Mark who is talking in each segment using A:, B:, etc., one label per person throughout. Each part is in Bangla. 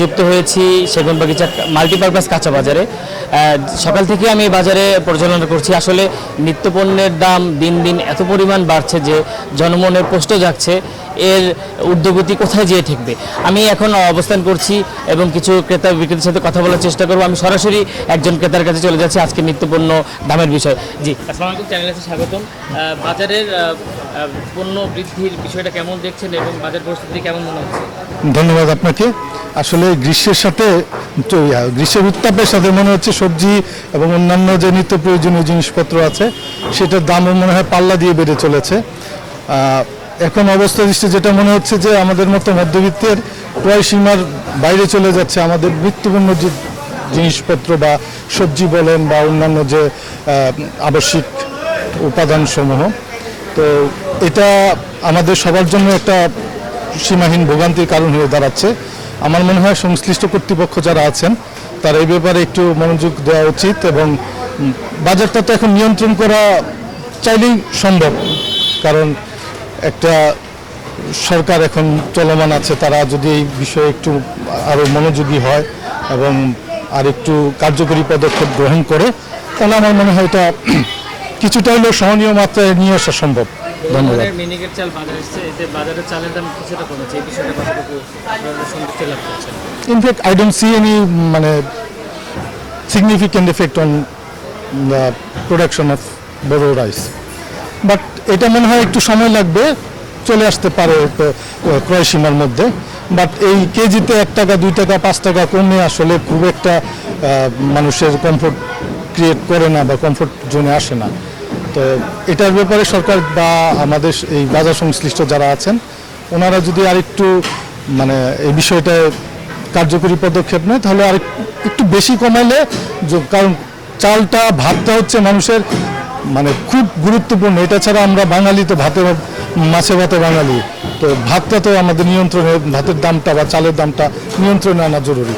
A: যুক্ত হয়েছি সেগুনবাগিচা মাল্টিপারপাস কাঁচা বাজারে। সকাল থেকে আমি এই বাজারে পরিচালনা করছি। আসলে নিত্যপণ্যের দাম দিন দিন এত পরিমাণ বাড়ছে যে জনমনের প্রশ্ন জাগছে এর ঊর্ধ্বগতি কোথায় যেয়ে ঠেকবে। আমি এখন অবস্থান করছি এবং কিছু ক্রেতা বিক্রেতার সাথে কথা বলার চেষ্টা করব। আমি সরাসরি একজন ক্রেতার কাছে চলে যাচ্ছি আজকে নিত্যপণ্য দামের বিষয়। জি, আসসালামু আলাইকুম, চ্যানেলে স্বাগতম। বাজারের পণ্য বৃদ্ধির বিষয়টা কেমন দেখছেন এবং বাজার পরিস্থিতি কেমন মনে হচ্ছে?
B: ধন্যবাদ আপনাকে। আসলে গ্রীষ্মের উত্তাপের সাথে মনে হচ্ছে সবজি এবং অন্যান্য যে নিত্য প্রয়োজনীয় জিনিসপত্র আছে সেটার দামও মনে হয় পাল্লা দিয়ে বেড়ে চলেছে। এখন অবস্থা দৃষ্টি যেটা মনে হচ্ছে যে আমাদের মতো মধ্যবিত্তের ক্রয় সীমার বাইরে চলে যাচ্ছে আমাদের নিত্যপণ্য যে জিনিসপত্র বা সবজি বলেন বা অন্যান্য যে আবশ্যিক উপাদানসমূহ। তো এটা আমাদের সবার জন্য একটা সীমাহীন ভোগান্তির কারণ হয়ে দাঁড়াচ্ছে। আমার মনে হয় সংশ্লিষ্ট কর্তৃপক্ষ যারা আছেন তারা এই ব্যাপারে একটু মনোযোগ দেওয়া উচিত এবং বাজারটা তো এখন নিয়ন্ত্রণ করা চাইলেই সম্ভব, কারণ একটা সরকার এখন চলমান আছে। তারা যদি এই বিষয়ে একটু আরও মনোযোগী হয় এবং আর একটু কার্যকরী পদক্ষেপ গ্রহণ করে তাহলে আমার মনে হয় এটা কিছুটা হলেও সহনীয় মাত্রায় নিয়ে আসা সম্ভব। ধন্যবাদ।
A: মিনিকেট চাল বাজারে এসেছে, এতে বাজারের চালের দাম কিছুটা কমেছে, এই বিষয়টা কতটুকু আপনারা সন্তুষ্টি লাভ করছেন?
B: In fact I don't see any significant effect on the production of বড় রাইস, বাট এটা মনে হয় একটু সময় লাগবে, চলে আসতে পারে ক্রয় সীমার মধ্যে। বাট এই কেজিতে 1 টাকা 2 টাকা 5 টাকা কমে আসলে খুব একটা মানুষের কমফোর্ট ক্রিয়েট করে না বা কমফোর্ট জোনে আসে না। তো এটার ব্যাপারে সরকার বা আমাদের এই বাজার সংশ্লিষ্ট যারা আছেন ওনারা যদি আরেকটু এই বিষয়টায় কার্যকরী পদক্ষেপ নেয় তাহলে আর একটু বেশি কমাইলে, কারণ চালটা ভাতটা হচ্ছে মানুষের খুব গুরুত্বপূর্ণ। এটা ছাড়া আমরা বাঙালি তো মাছে ভাতে বাঙালি, তো ভাতটা তো আমাদের নিয়ন্ত্রণে, ভাতের দামটা বা চালের দামটা নিয়ন্ত্রণে আনা জরুরি।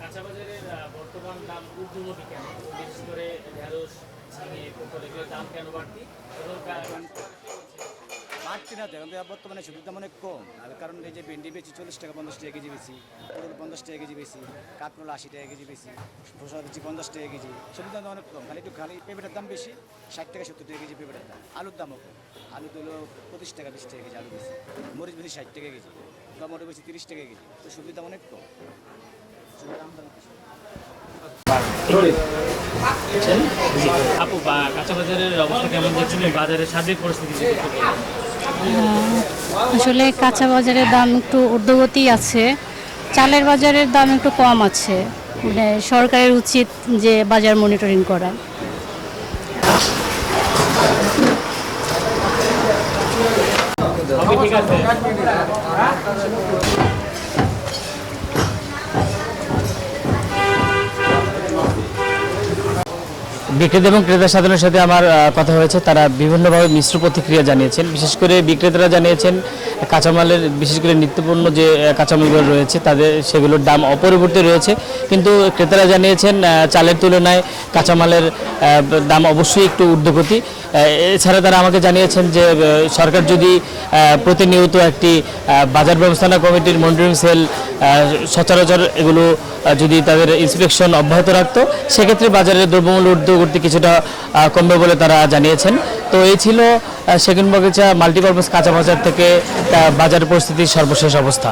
A: কাঁচা বাজারের বর্তমান দাম ঊর্ধ্বমুখী কেন? বিশেষ করে ঢেঁড়স, ঝিঙে, পটল এগুলোর দাম কেন বাড়তি?
C: বাড়তি না, দেখুন বর্তমানে সবজির দাম অনেক কম। আর কারণ এই যে ভেন্ডি বেশি 40 টাকা 50 টাকা কেজি বেশি, পটল 50 টাকা কেজি বেশি, কাঁকরোল 80 টাকা কেজি বেশি, শসা বেশি 50 টাকা কেজি। সবজির দাম অনেক কম, খালি পেঁপেটার দাম বেশি, 60 টাকা 70 টাকা কেজি পেঁপেটার দাম। আলুর দামও কম, আলু তো হলো 25 টাকা 20 টাকা কেজি আলু বেশি, মরিচ বেশি 60 টাকা কেজি, টমেটো বেশি 30 টাকা কেজি। তো সবজির দাম অনেক কম, সবজির দাম বেশি।
A: আপু, কাঁচা বাজারের অবস্থা কেমন দেখছেন? বাজারের সার্বিক পরিস্থিতি
D: আসলে কাঁচা বাজারের দাম একটু ঊর্ধ্বগতি আছে, চালের বাজারের দাম একটু কম আছে। সরকারের উচিত যে বাজার মনিটরিং করা।
A: ঠিক আছে। বিক্রেতা এবং ক্রেতা সাধারণের সাথে আমার কথা হয়েছে, তারা বিভিন্নভাবে মিশ্র প্রতিক্রিয়া জানিয়েছেন। বিশেষ করে বিক্রেতারা জানিয়েছেন কাঁচামালের, বিশেষ করে নিত্যপণ্য যে কাঁচামালগুলো রয়েছে তাদের সেগুলোর দাম অপরিবর্তিত রয়েছে, কিন্তু ক্রেতারা জানিয়েছেন চালের তুলনায় কাঁচামালের দাম অবশ্যই একটু ঊর্ধ্বগতি। এছাড়া তারা আমাকে জানিয়েছেন যে সরকার যদি প্রতিনিয়ত একটি বাজার ব্যবস্থাপনা কমিটির মনিটরিং সেল সচরাচর এগুলো যদি তাদের ইন্সপেকশন অব্যাহত রাখতো সেক্ষেত্রে বাজারের দ্রব্যমূল্য ঊর্ধ্বগতি কিছুটা কমবে বলে তারা জানিয়েছেন। তো এই ছিল সেগুনবাগিচা মাল্টিপারপাস কাঁচা বাজার থেকে বাজার পরিস্থিতির সর্বশেষ অবস্থা।